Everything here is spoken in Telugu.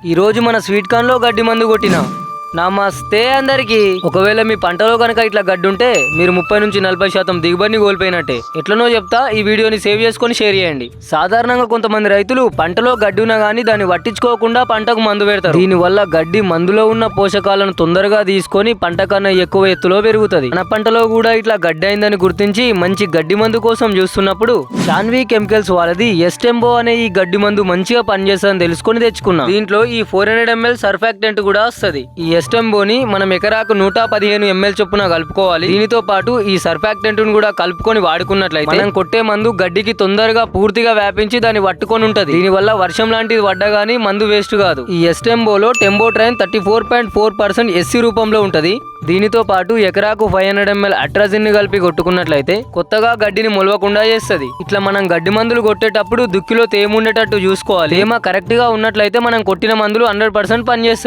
ఈ రోజు మన స్వీట్ కార్న్ లో గడ్డి మందు కొట్టిన. నమస్తే అందరికి. ఒకవేళ మీ పంటలో కనుక ఇట్లా గడ్డి ఉంటే మీరు 30-40% దిగుబడిని కోల్పోయినట్టే. ఎట్లనో చెప్తా, ఈ వీడియోని సేవ్ చేసుకొని షేర్ చేయండి. సాధారణంగా కొంతమంది రైతులు పంటలో గడ్డి ఉన్నా గానీ దాన్ని పట్టించుకోకుండా పంటకు మందు పెడతారు. దీనివల్ల గడ్డి మందులో ఉన్న పోషకాలను తొందరగా తీసుకొని పంట కన్నా ఎక్కువ ఎత్తులో పెరుగుతుంది. మన పంటలో కూడా ఇట్లా గడ్డి అయిందని గుర్తించి మంచి గడ్డి మందు కోసం చూస్తున్నప్పుడు శాన్వి కెమికల్స్ వాళ్ళది ఎస్టెంబో అనే ఈ గడ్డి మందు మంచిగా పనిచేస్తుందని తెలుసుకొని తెచ్చుకున్నాం. దీంట్లో ఈ 400 ml సర్ఫాక్టెంట్ కూడా వస్తుంది. ఈ ఎస్టెంబోని మనం ఎకరాకు 115 ml చొప్పున కలుపుకోవాలి. దీనితో పాటు ఈ సర్ఫాక్టెంట్ ను కూడా కలుపుకొని వాడుకున్నట్లయితే మనం కొట్టే మందు గడ్డికి తొందరగా పూర్తిగా వ్యాపించి దాన్ని పట్టుకొని ఉంటది. దీనివల్ల వర్షం లాంటిది పడ్డా గానీ మందు వేస్ట్ కాదు. ఈ ఎస్టెంబోలో టెంబోట్రైన్ 34.4% ఎస్సీ రూపంలో ఉంటది. దీనితో పాటు ఎకరాకు 500 ml అట్రాజిన్ ని కలిపి కొట్టుకున్నట్లయితే కొత్తగా గడ్డిని మొలవకుండా చేస్తుంది. ఇట్లా మనం గడ్డి మందులు కొట్టేటప్పుడు దుక్కిలో తేమ ఉండేటట్టు చూసుకోవాలి. తేమ కరెక్ట్ గా ఉన్నట్లయితే మనం కొట్టిన మందులు 100% పనిచేస్తాయి.